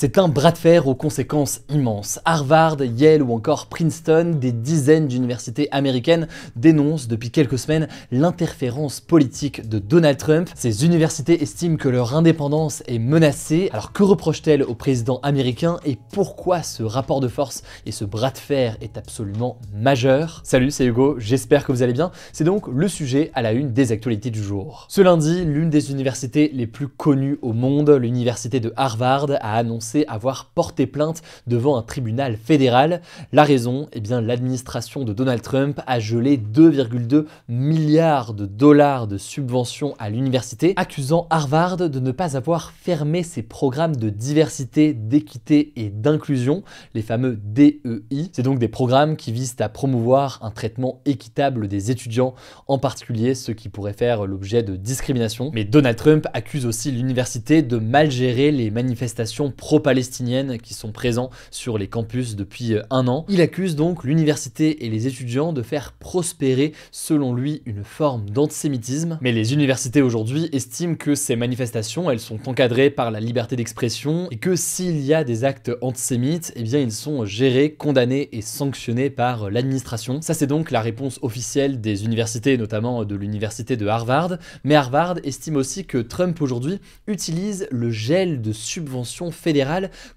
C'est un bras de fer aux conséquences immenses. Harvard, Yale ou encore Princeton, des dizaines d'universités américaines dénoncent depuis quelques semaines l'interférence politique de Donald Trump. Ces universités estiment que leur indépendance est menacée. Alors que reprochent-elles au président américain et pourquoi ce rapport de force et ce bras de fer est absolument majeur? Salut, c'est Hugo, j'espère que vous allez bien. C'est donc le sujet à la une des actualités du jour. Ce lundi, l'une des universités les plus connues au monde, l'université de Harvard, a annoncé avoir porté plainte devant un tribunal fédéral. La raison, eh bien l'administration de Donald Trump a gelé 2,2 milliards de dollars de subventions à l'université, accusant Harvard de ne pas avoir fermé ses programmes de diversité, d'équité et d'inclusion, les fameux DEI. C'est donc des programmes qui visent à promouvoir un traitement équitable des étudiants, en particulier ceux qui pourraient faire l'objet de discrimination. Mais Donald Trump accuse aussi l'université de mal gérer les manifestations pro-palestiniennes qui sont présents sur les campus depuis un an. Il accuse donc l'université et les étudiants de faire prospérer, selon lui, une forme d'antisémitisme. Mais les universités aujourd'hui estiment que ces manifestations, elles sont encadrées par la liberté d'expression et que s'il y a des actes antisémites, eh bien ils sont gérés, condamnés et sanctionnés par l'administration. Ça c'est donc la réponse officielle des universités, notamment de l'université de Harvard. Mais Harvard estime aussi que Trump aujourd'hui utilise le gel de subventions fédérales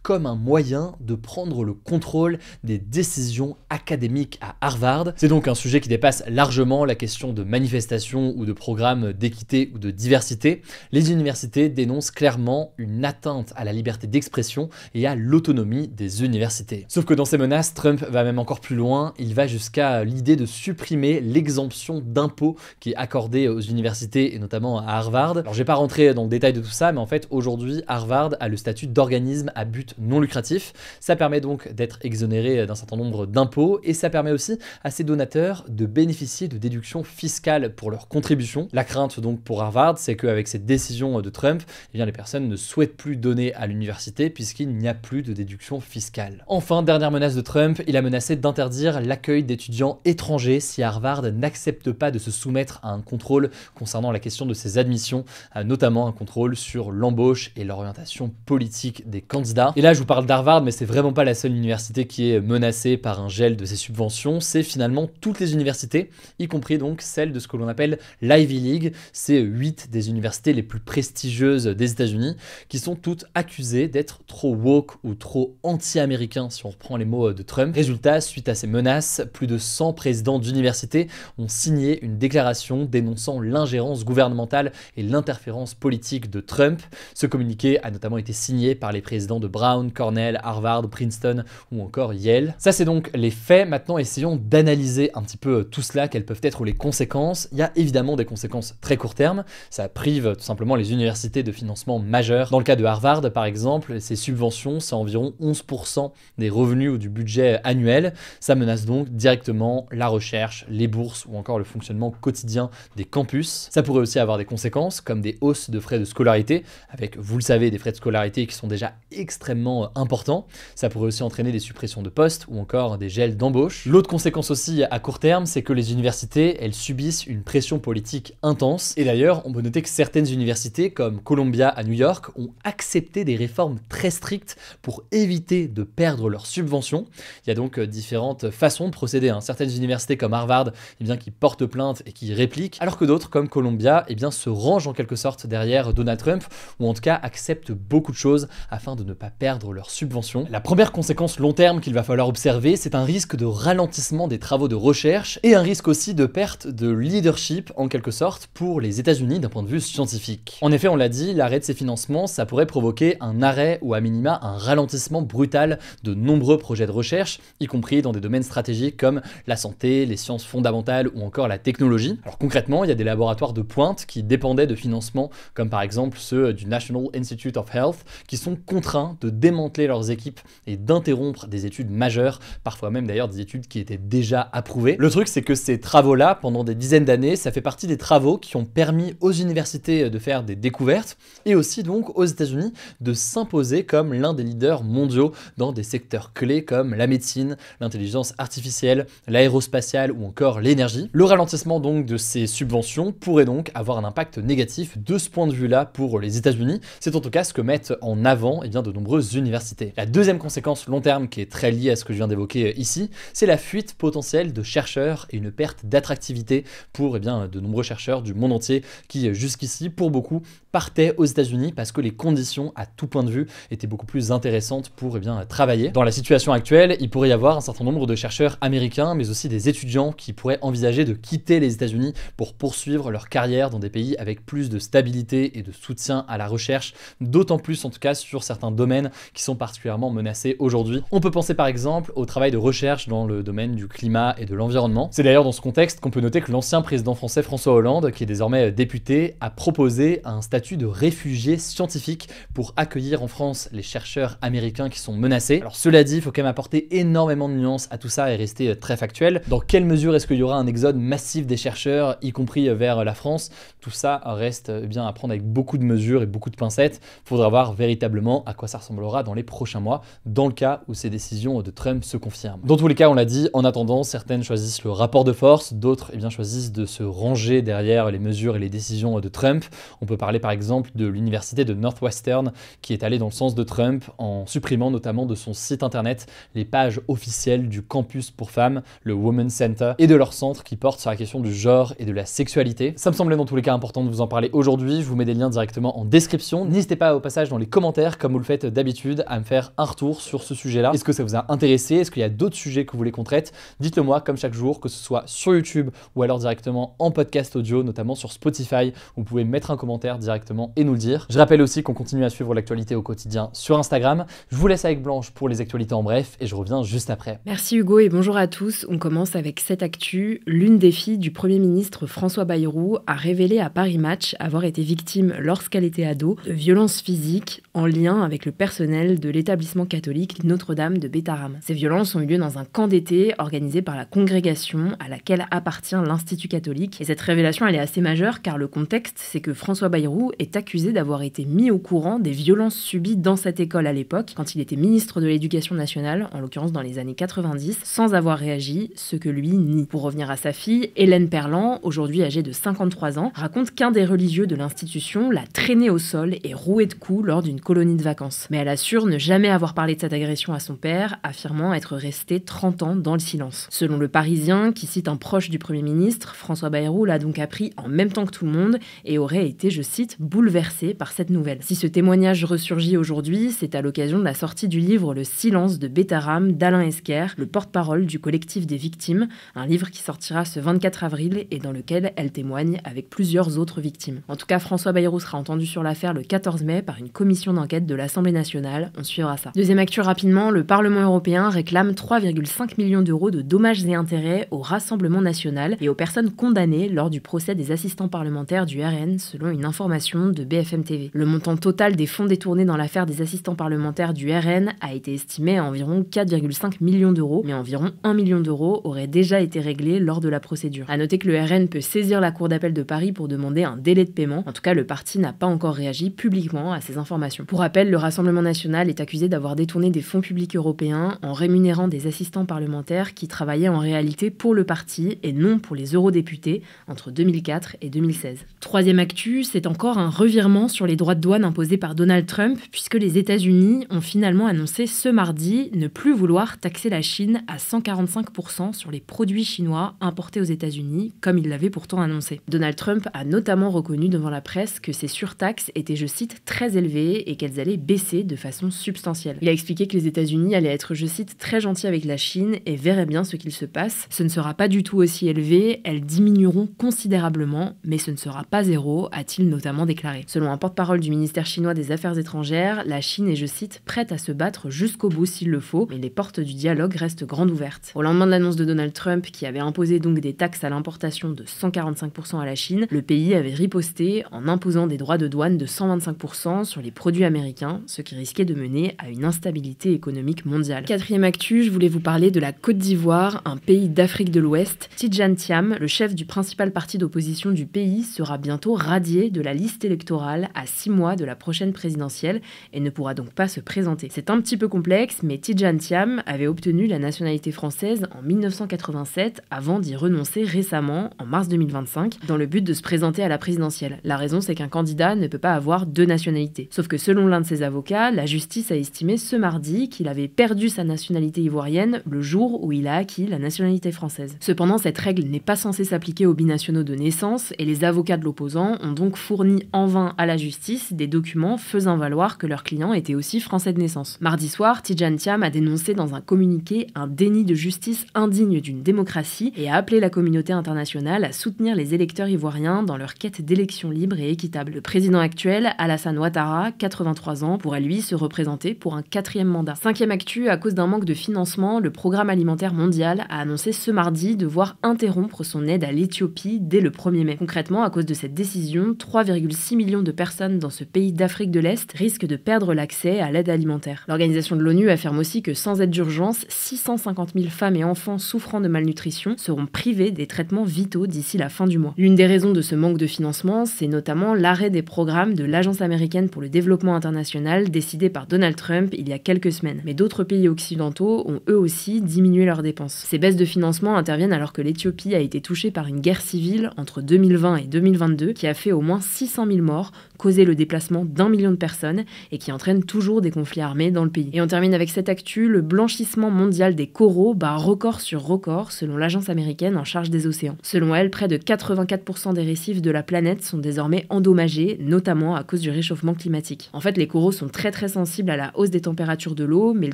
comme un moyen de prendre le contrôle des décisions académiques à Harvard. C'est donc un sujet qui dépasse largement la question de manifestations ou de programmes d'équité ou de diversité. Les universités dénoncent clairement une atteinte à la liberté d'expression et à l'autonomie des universités. Sauf que dans ces menaces, Trump va même encore plus loin. Il va jusqu'à l'idée de supprimer l'exemption d'impôts qui est accordée aux universités et notamment à Harvard. Alors je vais pas rentrer dans le détail de tout ça, mais en fait aujourd'hui Harvard a le statut d'organisme à but non lucratif. Ça permet donc d'être exonéré d'un certain nombre d'impôts et ça permet aussi à ses donateurs de bénéficier de déductions fiscales pour leurs contributions. La crainte donc pour Harvard, c'est qu'avec cette décision de Trump, eh bien, les personnes ne souhaitent plus donner à l'université puisqu'il n'y a plus de déduction fiscale. Enfin, dernière menace de Trump, il a menacé d'interdire l'accueil d'étudiants étrangers si Harvard n'accepte pas de se soumettre à un contrôle concernant la question de ses admissions, notamment un contrôle sur l'embauche et l'orientation politique des candidats. Et là, je vous parle d'Harvard, mais c'est vraiment pas la seule université qui est menacée par un gel de ses subventions. C'est finalement toutes les universités, y compris donc celles de ce que l'on appelle l'Ivy League. C'est 8 des universités les plus prestigieuses des États-Unis qui sont toutes accusées d'être trop woke ou trop anti-américains, si on reprend les mots de Trump. Résultat, suite à ces menaces, plus de 100 présidents d'universités ont signé une déclaration dénonçant l'ingérence gouvernementale et l'interférence politique de Trump. Ce communiqué a notamment été signé par les présidents de Brown, Cornell, Harvard, Princeton ou encore Yale. Ça c'est donc les faits. Maintenant essayons d'analyser un petit peu tout cela, quelles peuvent être les conséquences. Il y a évidemment des conséquences très court terme, ça prive tout simplement les universités de financement majeur. Dans le cas de Harvard par exemple, ces subventions c'est environ 11% des revenus ou du budget annuel. Ça menace donc directement la recherche, les bourses ou encore le fonctionnement quotidien des campus. Ça pourrait aussi avoir des conséquences comme des hausses de frais de scolarité, avec vous le savez des frais de scolarité qui sont déjà extrêmement important. Ça pourrait aussi entraîner des suppressions de postes ou encore des gels d'embauche. L'autre conséquence aussi à court terme, c'est que les universités, elles subissent une pression politique intense. Et d'ailleurs, on peut noter que certaines universités, comme Columbia à New York, ont accepté des réformes très strictes pour éviter de perdre leurs subventions. Il y a donc différentes façons de procéder. Certaines universités comme Harvard, eh bien, qui portent plainte et qui répliquent, alors que d'autres comme Columbia, eh bien, se rangent en quelque sorte derrière Donald Trump, ou en tout cas acceptent beaucoup de choses afin de ne pas perdre leurs subventions. La première conséquence long terme qu'il va falloir observer, c'est un risque de ralentissement des travaux de recherche et un risque aussi de perte de leadership en quelque sorte pour les États-Unis d'un point de vue scientifique. En effet, on l'a dit, l'arrêt de ces financements, ça pourrait provoquer un arrêt ou à minima un ralentissement brutal de nombreux projets de recherche, y compris dans des domaines stratégiques comme la santé, les sciences fondamentales ou encore la technologie. Alors concrètement, il y a des laboratoires de pointe qui dépendaient de financements comme par exemple ceux du National Institute of Health qui sont contraints de démanteler leurs équipes et d'interrompre des études majeures, parfois même d'ailleurs des études qui étaient déjà approuvées. Le truc c'est que ces travaux-là, pendant des dizaines d'années, ça fait partie des travaux qui ont permis aux universités de faire des découvertes et aussi donc aux États-Unis de s'imposer comme l'un des leaders mondiaux dans des secteurs clés comme la médecine, l'intelligence artificielle, l'aérospatiale ou encore l'énergie. Le ralentissement donc de ces subventions pourrait donc avoir un impact négatif de ce point de vue-là pour les États-Unis. C'est en tout cas ce que mettent en avant bien, de nombreuses universités. La deuxième conséquence long terme qui est très liée à ce que je viens d'évoquer ici, c'est la fuite potentielle de chercheurs et une perte d'attractivité pour de nombreux chercheurs du monde entier qui jusqu'ici, pour beaucoup, partaient aux États-Unis parce que les conditions à tout point de vue étaient beaucoup plus intéressantes pour travailler. Dans la situation actuelle, il pourrait y avoir un certain nombre de chercheurs américains, mais aussi des étudiants qui pourraient envisager de quitter les États-Unis pour poursuivre leur carrière dans des pays avec plus de stabilité et de soutien à la recherche, d'autant plus en tout cas sur certains domaines qui sont particulièrement menacés aujourd'hui. On peut penser par exemple au travail de recherche dans le domaine du climat et de l'environnement. C'est d'ailleurs dans ce contexte qu'on peut noter que l'ancien président français François Hollande, qui est désormais député, a proposé un statut de réfugié scientifique pour accueillir en France les chercheurs américains qui sont menacés. Alors cela dit, il faut quand même apporter énormément de nuances à tout ça et rester très factuel. Dans quelle mesure est-ce qu'il y aura un exode massif des chercheurs, y compris vers la France? Tout ça reste à prendre avec beaucoup de mesures et beaucoup de pincettes. Il faudra voir véritablement à quoi ça ressemblera dans les prochains mois, dans le cas où ces décisions de Trump se confirment. Dans tous les cas, on l'a dit, en attendant, certaines choisissent le rapport de force, d'autres choisissent de se ranger derrière les mesures et les décisions de Trump. On peut parler par exemple de l'université de Northwestern qui est allée dans le sens de Trump en supprimant notamment de son site internet les pages officielles du campus pour femmes, le Women's Center, et de leur centre qui porte sur la question du genre et de la sexualité. Ça me semblait dans tous les cas important de vous en parler aujourd'hui. Je vous mets des liens directement en description. N'hésitez pas au passage dans les commentaires, comme vous le faites d'habitude, à me faire un retour sur ce sujet-là. Est-ce que ça vous a intéressé? Est-ce qu'il y a d'autres sujets que vous voulez qu'on traite? Dites-le moi comme chaque jour, que ce soit sur YouTube ou alors directement en podcast audio, notamment sur Spotify. Vous pouvez mettre un commentaire directement et nous le dire. Je rappelle aussi qu'on continue à suivre l'actualité au quotidien sur Instagram. Je vous laisse avec Blanche pour les actualités en bref et je reviens juste après. Merci Hugo et bonjour à tous. On commence avec cette actu. L'une des filles du Premier ministre François Bayrou a révélé à Paris Match avoir été victime lorsqu'elle était ado de violences physiques en lien avec le personnel de l'établissement catholique Notre-Dame de Bétharram. Ces violences ont eu lieu dans un camp d'été organisé par la congrégation à laquelle appartient l'Institut catholique. Et cette révélation, elle est assez majeure car le contexte, c'est que François Bayrou est accusé d'avoir été mis au courant des violences subies dans cette école à l'époque, quand il était ministre de l'Éducation nationale, en l'occurrence dans les années 90, sans avoir réagi, ce que lui nie. Pour revenir à sa fille, Hélène Perlan, aujourd'hui âgée de 53 ans, raconte qu'un des religieux de l'institution l'a traînée au sol et roué de coups lors d'une colonie de vacances. Mais elle assure ne jamais avoir parlé de cette agression à son père, affirmant être restée 30 ans dans le silence. Selon Le Parisien, qui cite un proche du Premier ministre, François Bayrou l'a donc appris en même temps que tout le monde et aurait été, je cite, bouleversé par cette nouvelle. Si ce témoignage ressurgit aujourd'hui, c'est à l'occasion de la sortie du livre Le silence de Bétharram d'Alain Esquer, le porte-parole du collectif des victimes, un livre qui sortira ce 24 avril et dans lequel elle témoigne avec plusieurs autres victimes. En tout cas, François Bayrou sera entendu sur l'affaire le 14 mai par une commission d'enquête de l'Assemblée nationale. On suivra ça. Deuxième actu rapidement, le Parlement européen réclame 3,5 millions d'euros de dommages et intérêts au Rassemblement national et aux personnes condamnées lors du procès des assistants parlementaires du RN, selon une information de BFM TV. Le montant total des fonds détournés dans l'affaire des assistants parlementaires du RN a été estimé à environ 4,5 millions d'euros, mais environ 1 million d'euros auraient déjà été réglés lors de la procédure. A noter que le RN peut saisir la Cour d'appel de Paris pour demander un délai de paiement. En tout cas, le parti n'a pas encore réagi publiquement à ces informations. Pour rappel, le Rassemblement national est accusé d'avoir détourné des fonds publics européens en rémunérant des assistants parlementaires qui travaillaient en réalité pour le parti et non pour les eurodéputés entre 2004 et 2016. Troisième actu, c'est encore un revirement sur les droits de douane imposés par Donald Trump, puisque les États-Unis ont finalement annoncé ce mardi ne plus vouloir taxer la Chine à 145% sur les produits chinois importés aux États-Unis, comme il l'avait pourtant annoncé. Donald Trump a notamment reconnu devant la presse que ces surtaxes étaient, je cite, très élevées et qu'elles allaient baisser de façon substantielle. Il a expliqué que les États-Unis allaient être, je cite, très gentils avec la Chine et verraient bien ce qu'il se passe. Ce ne sera pas du tout aussi élevé, elles diminueront considérablement, mais ce ne sera pas zéro, a-t-il notamment déclaré. Selon un porte-parole du ministère chinois des Affaires étrangères, la Chine est, je cite, prête à se battre jusqu'au bout s'il le faut, mais les portes du dialogue restent grandes ouvertes. Au lendemain de l'annonce de Donald Trump, qui avait imposé donc des taxes à l'importation de 145% à la Chine, le pays avait riposté en imposant des droits de douane de 125% sur les produits américains, ce qui risquait de mener à une instabilité économique mondiale. Quatrième actu, je voulais vous parler de la Côte d'Ivoire, un pays d'Afrique de l'Ouest. Tidjane Thiam, le chef du principal parti d'opposition du pays, sera bientôt radié de la liste électorale à 6 mois de la prochaine présidentielle et ne pourra donc pas se présenter. C'est un petit peu complexe, mais Tidjane Thiam avait obtenu la nationalité française en 1987 avant d'y renoncer récemment, en mars 2025, dans le but de se présenter à la présidentielle. La raison, c'est qu'un candidat ne peut pas avoir deux nationalités. Sauf que selon l'un de ses ses avocats, la justice a estimé ce mardi qu'il avait perdu sa nationalité ivoirienne le jour où il a acquis la nationalité française. Cependant, cette règle n'est pas censée s'appliquer aux binationaux de naissance et les avocats de l'opposant ont donc fourni en vain à la justice des documents faisant valoir que leur client était aussi français de naissance. Mardi soir, Tidjane Thiam a dénoncé dans un communiqué un déni de justice indigne d'une démocratie et a appelé la communauté internationale à soutenir les électeurs ivoiriens dans leur quête d'élections libres et équitables. Le président actuel, Alassane Ouattara, 83 ans, pourrait lui se représenter pour un 4e mandat. 5e actu, à cause d'un manque de financement, le Programme alimentaire mondial a annoncé ce mardi devoir interrompre son aide à l'Éthiopie dès le 1er mai. Concrètement, à cause de cette décision, 3,6 millions de personnes dans ce pays d'Afrique de l'Est risquent de perdre l'accès à l'aide alimentaire. L'organisation de l'ONU affirme aussi que sans aide d'urgence, 650 000 femmes et enfants souffrant de malnutrition seront privés des traitements vitaux d'ici la fin du mois. L'une des raisons de ce manque de financement, c'est notamment l'arrêt des programmes de l'Agence américaine pour le développement international décidé par Donald Trump il y a quelques semaines. Mais d'autres pays occidentaux ont eux aussi diminué leurs dépenses. Ces baisses de financement interviennent alors que l'Éthiopie a été touchée par une guerre civile entre 2020 et 2022 qui a fait au moins 600 000 morts, causé le déplacement d'1 million de personnes et qui entraîne toujours des conflits armés dans le pays. Et on termine avec cette actu, le blanchissement mondial des coraux bat record sur record selon l'agence américaine en charge des océans. Selon elle, près de 84% des récifs de la planète sont désormais endommagés, notamment à cause du réchauffement climatique. En fait, les coraux sont très sensibles à la hausse des températures de l'eau, mais le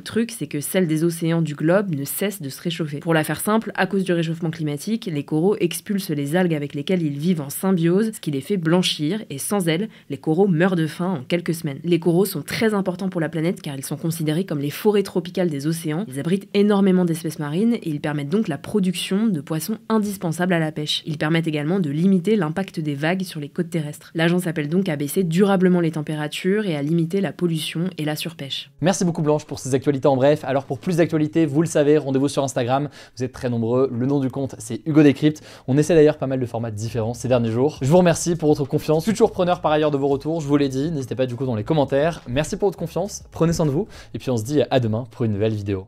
truc c'est que celles des océans du globe ne cessent de se réchauffer. Pour la faire simple, à cause du réchauffement climatique, les coraux expulsent les algues avec lesquelles ils vivent en symbiose, ce qui les fait blanchir, et sans elles, les coraux meurent de faim en quelques semaines. Les coraux sont très importants pour la planète car ils sont considérés comme les forêts tropicales des océans, ils abritent énormément d'espèces marines et ils permettent donc la production de poissons indispensables à la pêche. Ils permettent également de limiter l'impact des vagues sur les côtes terrestres. L'agence appelle donc à baisser durablement les températures et à limiter la pollution et la surpêche. Merci beaucoup Blanche pour ces actualités en bref. Alors pour plus d'actualités, vous le savez, rendez-vous sur Instagram. Vous êtes très nombreux. Le nom du compte, c'est Hugo Décrypte. On essaie d'ailleurs pas mal de formats différents ces derniers jours. Je vous remercie pour votre confiance. Je suis toujours preneur par ailleurs de vos retours. Je vous l'ai dit. N'hésitez pas du coup dans les commentaires. Merci pour votre confiance. Prenez soin de vous. Et puis on se dit à demain pour une nouvelle vidéo.